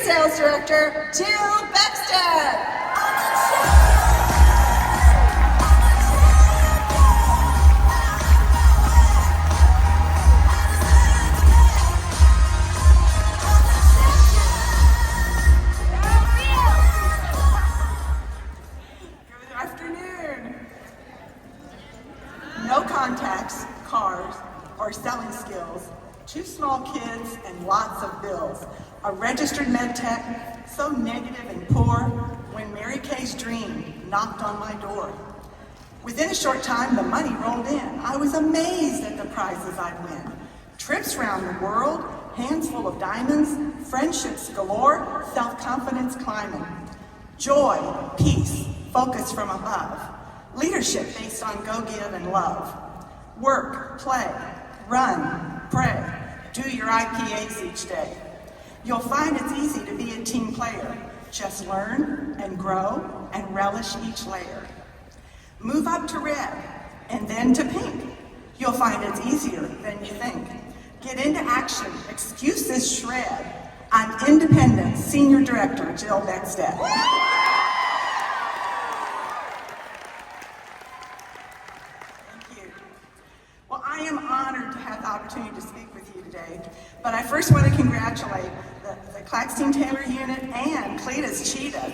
Sales Director, Jill Beckstedt. Good afternoon. No contacts, cars, or selling skills. 2 small kids and lots of bills. A registered med tech, so negative and poor, when Mary Kay's dream knocked on my door. Within a short time, the money rolled in. I was amazed at the prizes I'd win. Trips around the world, hands full of diamonds, friendships galore, self-confidence climbing. Joy, peace, focus from above. Leadership based on go give and love. Work, play, run, pray. Do your IPAs each day. You'll find it's easy to be a team player. Just learn and grow and relish each layer. Move up to red and then to pink. You'll find it's easier than you think. Get into action. Excuses shred. I'm Independent Senior Director Jill Beckstedt. Well, I am honored to have the opportunity to speak with you today, but I first want to congratulate the Claxton-Taylor unit and Cletus Cheetah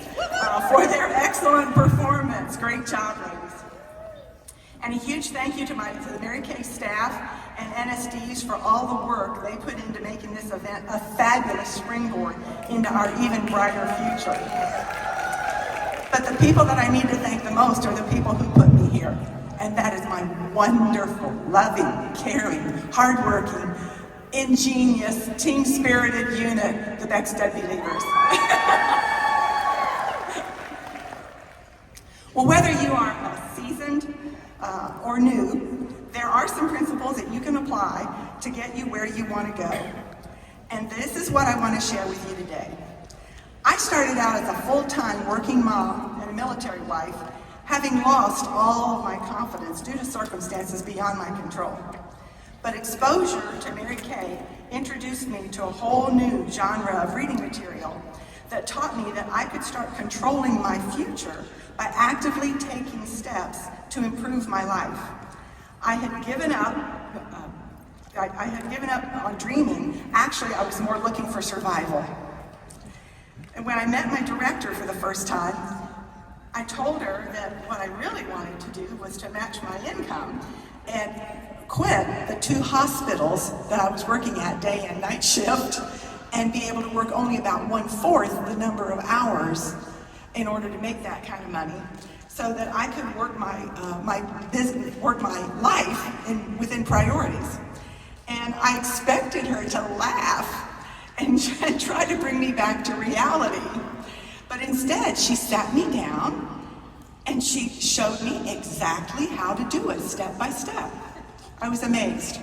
for their excellent performance. Great job, ladies. And a huge thank you to the Mary Kay staff and NSDs for all the work they put into making this event a fabulous springboard into our even brighter future. But the people that I need to thank the most are the people who put me here. And that is my wonderful, loving, caring, hardworking, ingenious, team-spirited unit, the Beckstedt Believers. Well, whether you are seasoned or new, there are some principles that you can apply to get you where you want to go. And this is what I want to share with you today. I started out as a full-time working mom and a military wife, having lost all of my confidence due to circumstances beyond my control. But exposure to Mary Kay introduced me to a whole new genre of reading material that taught me that I could start controlling my future by actively taking steps to improve my life. I had given up on dreaming. Actually, I was more looking for survival. And when I met my director for the first time, I told her that what I really wanted to do was to match my income and quit the 2 hospitals that I was working at day and night shift and be able to work only about 1/4 the number of hours in order to make that kind of money, so that I could work my business, work my life within priorities. And I expected her to laugh and try to bring me back to reality. But instead, she sat me down and she showed me exactly how to do it, step by step. I was amazed.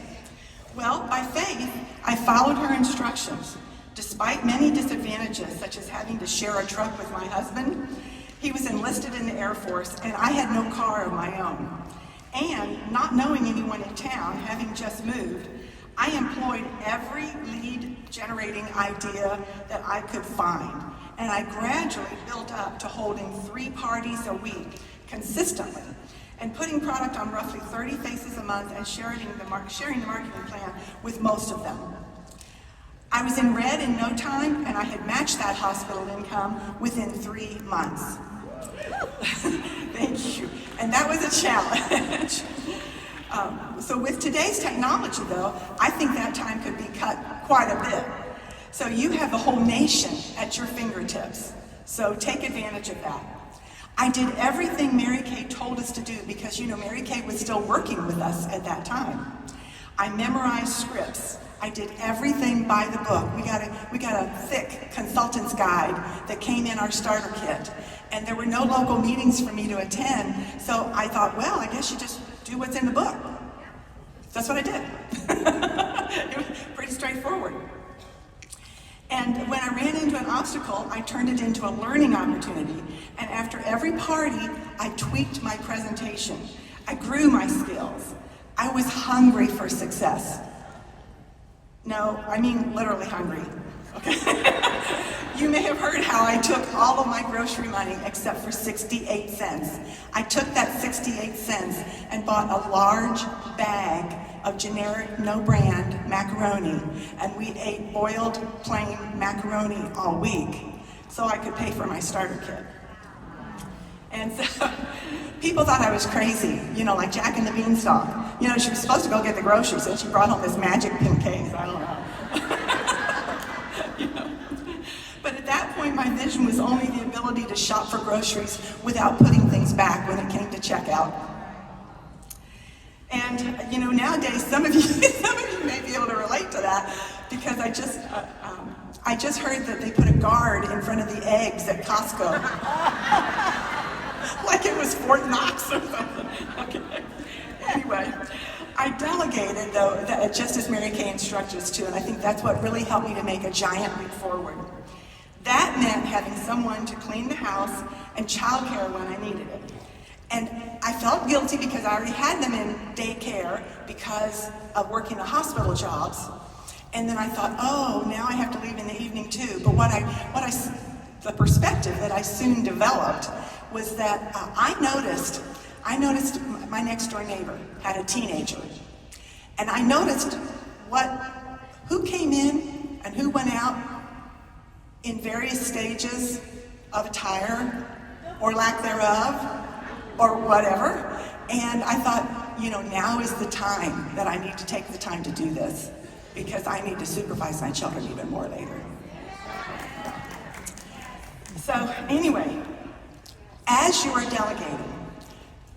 Well, by faith, I followed her instructions. Despite many disadvantages, such as having to share a truck with my husband, he was enlisted in the Air Force, and I had no car of my own. And not knowing anyone in town, having just moved, I employed every lead-generating idea that I could find. And I gradually built up to holding 3 parties a week consistently and putting product on roughly 30 faces a month and sharing the marketing plan with most of them. I was in red in no time, and I had matched that hospital income within 3 months. Thank you. And that was a challenge. So with today's technology, though, I think that time could be cut quite a bit. So you have the whole nation at your fingertips. So take advantage of that. I did everything Mary Kay told us to do because, Mary Kay was still working with us at that time. I memorized scripts. I did everything by the book. We got a thick consultant's guide that came in our starter kit. And there were no local meetings for me to attend. So I thought, well, I guess you just do what's in the book. That's what I did. It was pretty straightforward. And when I ran into an obstacle, I turned it into a learning opportunity. And after every party, I tweaked my presentation. I grew my skills. I was hungry for success. No, I mean literally hungry. Okay. You may how I took all of my grocery money except for 68 cents. I took that 68 cents and bought a large bag of generic, no-brand macaroni, and we ate boiled, plain macaroni all week so I could pay for my starter kit. And so people thought I was crazy, you know, like Jack and the Beanstalk. You know, she was supposed to go get the groceries, and she brought home this magic pink case. I don't know. You know. But at that point, my vision was only the ability to shop for groceries without putting things back when it came to checkout. And you know, nowadays, some of you may be able to relate to that, because I just heard that they put a guard in front of the eggs at Costco, like it was Fort Knox or something. Okay. Anyway, I delegated, though, just as Mary Kay instructed us to, and I think that's what really helped me to make a giant leap forward. That meant having someone to clean the house and childcare when I needed it. And I felt guilty because I already had them in daycare because of working the hospital jobs. And then I thought, oh, now I have to leave in the evening too. But the perspective that I soon developed was that I noticed my next door neighbor had a teenager. And I noticed who came in and who went out in various stages of attire or lack thereof, or whatever. And I thought, you know, now is the time that I need to take the time to do this, because I need to supervise my children even more later. So anyway, as you are delegating,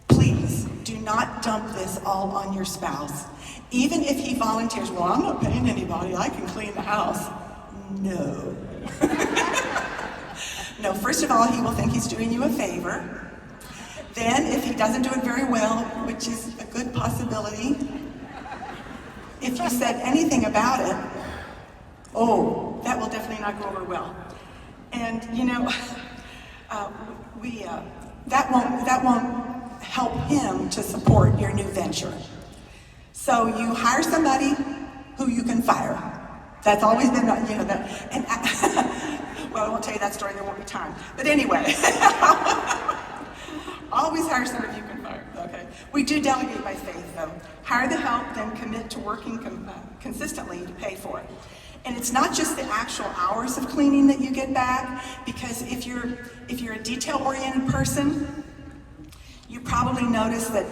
please do not dump this all on your spouse. Even if he volunteers, well, I'm not paying anybody, I can clean the house. No. No, first of all, he will think he's doing you a favor. Then, if he doesn't do it very well, which is a good possibility, if you said anything about it, oh, that will definitely not go over well. And you know, that won't help him to support your new venture. So you hire somebody who you can fire. That's always been, you know, that. And well, I won't tell you that story. There won't be time. But anyway. Always hire somebody you can fire, okay? We do delegate by faith, though. Hire the help, then commit to working consistently to pay for it. And it's not just the actual hours of cleaning that you get back, because if you're a detail-oriented person, you probably notice that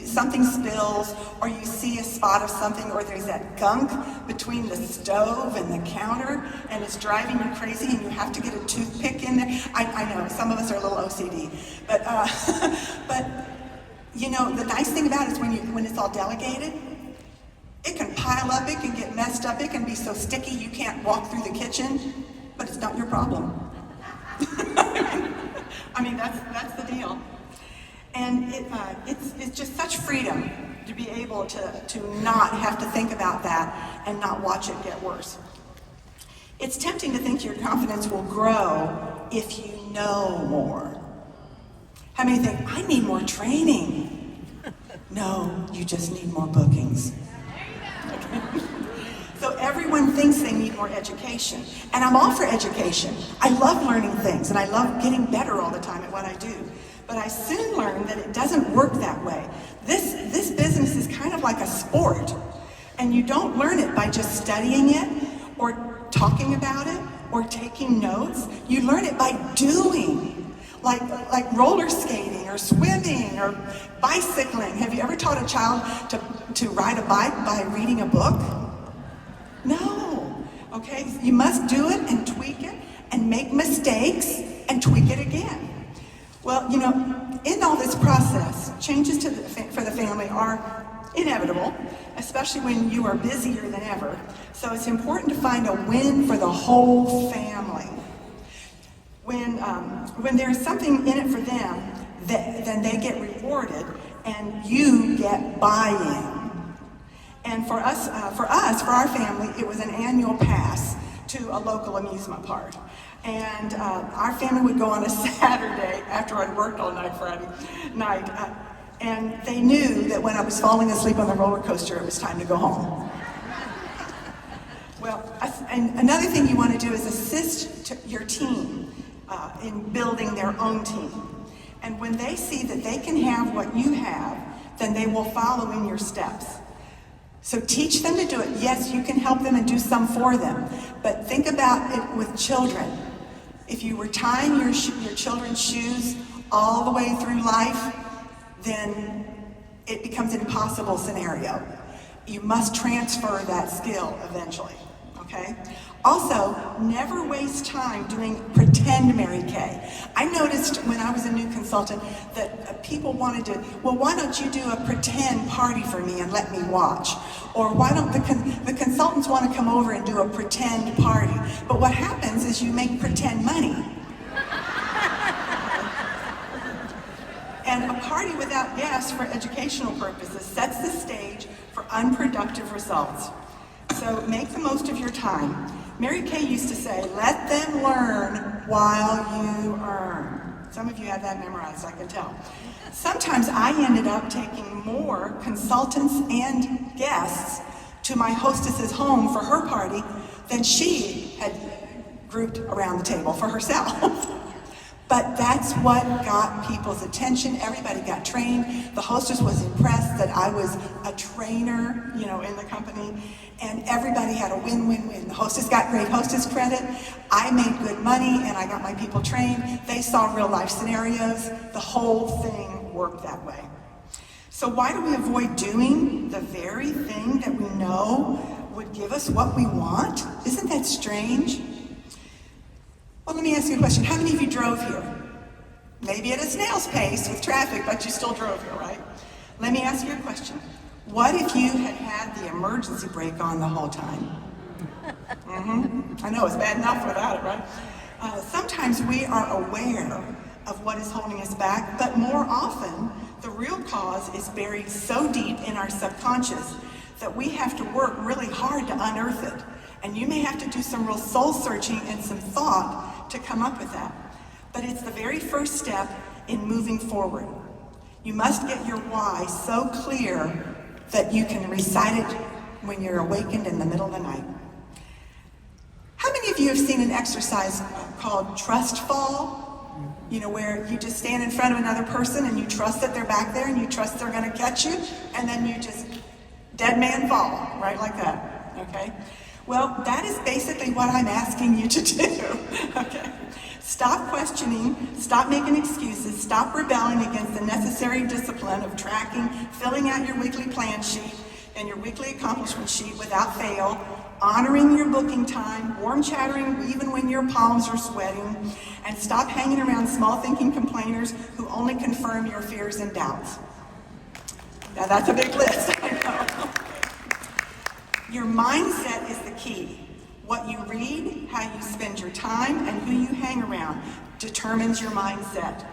something spills, or you see a spot of something, or there's that gunk between the stove and the counter, and it's driving you crazy, and you have to get a toothpick in there. I know, some of us are a little OCD, but you know, the nice thing about it is when it's all delegated, it can pile up, it can get messed up, it can be so sticky you can't walk through the kitchen, but it's not your problem. I mean, that's the deal. And it's just such freedom to be able to not have to think about that and not watch it get worse. It's tempting to think your confidence will grow if you know more. How many think, I need more training? No, you just need more bookings. Okay. So everyone thinks they need more education. And I'm all for education. I love learning things, and I love getting better all the time at what I do. But I soon learned that it doesn't work that way. This business is kind of like a sport, and you don't learn it by just studying it or talking about it or taking notes. You learn it by doing, like roller skating or swimming or bicycling. Have you ever taught a child to ride a bike by reading a book? No. Okay, you must do it and tweak it and make mistakes and tweak it again. Well, you know, in all this process, changes for the family are inevitable, especially when you are busier than ever. So it's important to find a win for the whole family. When there's something in it for them, then they get rewarded, and you get buy-in. And for our family, it was an annual pass to a local amusement park. And our family would go on a Saturday after I'd worked all night Friday night. And they knew that when I was falling asleep on the roller coaster, it was time to go home. Well, and another thing you want to do is assist your team in building their own team. And when they see that they can have what you have, then they will follow in your steps. So teach them to do it. Yes, you can help them and do some for them, but think about it with children. If you were tying your children's shoes all the way through life, then it becomes an impossible scenario. You must transfer that skill eventually, okay? Also, never waste time doing pretend Mary Kay. I noticed when I was a new consultant that people wanted to, well, why don't you do a pretend party for me and let me watch? Or why don't the consultants want to come over and do a pretend party? But what happens is you make pretend money. And a party without guests for educational purposes sets the stage for unproductive results. So make the most of your time. Mary Kay used to say, let them learn while you earn. Some of you have that memorized, I can tell. Sometimes I ended up taking more consultants and guests to my hostess's home for her party than she had grouped around the table for herself. But that's what got people's attention. Everybody got trained. The hostess was impressed that I was a trainer, in the company, and everybody had a win-win-win. The hostess got great hostess credit. I made good money, and I got my people trained. They saw real-life scenarios. The whole thing worked that way. So why do we avoid doing the very thing that we know would give us what we want? Isn't that strange? Well, let me ask you a question. How many of you drove here? Maybe at a snail's pace with traffic, but you still drove here, right? Let me ask you a question. What if you had had the emergency brake on the whole time? I know it's bad enough without it, right? Sometimes we are aware of what is holding us back, but more often, the real cause is buried so deep in our subconscious that we have to work really hard to unearth it. And you may have to do some real soul searching and some thought to come up with that. But it's the very first step in moving forward. You must get your why so clear that you can recite it when you're awakened in the middle of the night. How many of you have seen an exercise called trust fall? Where you just stand in front of another person and you trust that they're back there and you trust they're going to catch you, and then you just dead man fall, right, like that, okay? Well, that is basically what I'm asking you to do, okay? Stop questioning, stop making excuses, stop rebelling against the necessary discipline of tracking, filling out your weekly plan sheet and your weekly accomplishment sheet without fail, honoring your booking time, warm chattering even when your palms are sweating, and stop hanging around small thinking complainers who only confirm your fears and doubts. Now that's a big list, I know. Your mindset is the key. What you read, how you spend your time, and who you hang around determines your mindset.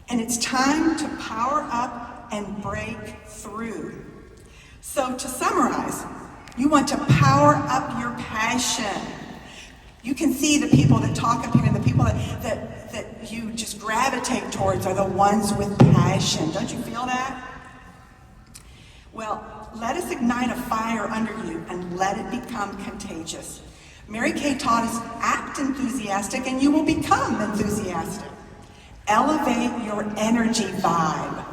And it's time to power up and break through. So to summarize, you want to power up your passion. You can see the people that talk up here and the people that you just gravitate towards are the ones with passion. Don't you feel that? Well, let us ignite a fire under you and let it become contagious. Mary Kay taught us, act enthusiastic and you will become enthusiastic. Elevate your energy vibe.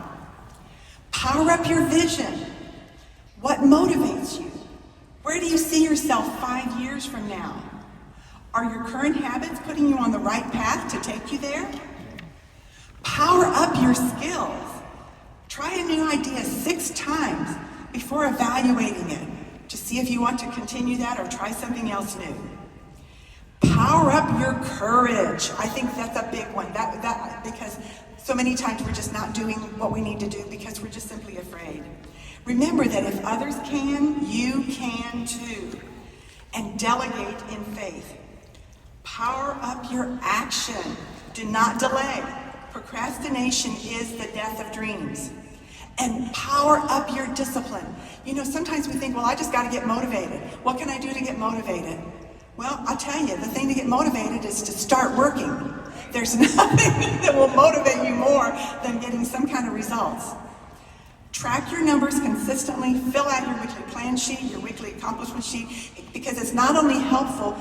Power up your vision. What motivates you? Where do you see yourself 5 years from now? Are your current habits putting you on the right path to take you there? Power up your skills. Try a new idea 6 times before evaluating it to see if you want to continue that or try something else new. Power up your courage. I think that's a big one. Because so many times we're just not doing what we need to do because we're just simply afraid. Remember that if others can, you can too. And delegate in faith. Power up your action. Do not delay. Procrastination is the death of dreams. And power up your discipline. Sometimes we think, well, I just got to get motivated. What can I do to get motivated? Well, I'll tell you, the thing to get motivated is to start working. There's nothing that will motivate you more than getting some kind of results. Track your numbers consistently, fill out your weekly plan sheet, your weekly accomplishment sheet, because it's not only helpful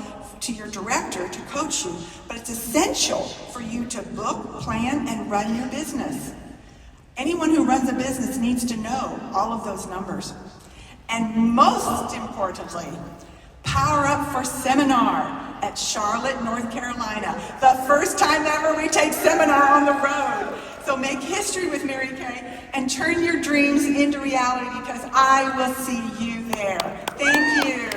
to your director to coach you, but it's essential for you to book, plan, and run your business. Anyone who runs a business needs to know all of those numbers. And most importantly, Power Up for Seminar at Charlotte, North Carolina. The first time ever we take seminar on the road. So make history with Mary Kay and turn your dreams into reality, because I will see you there. Thank you.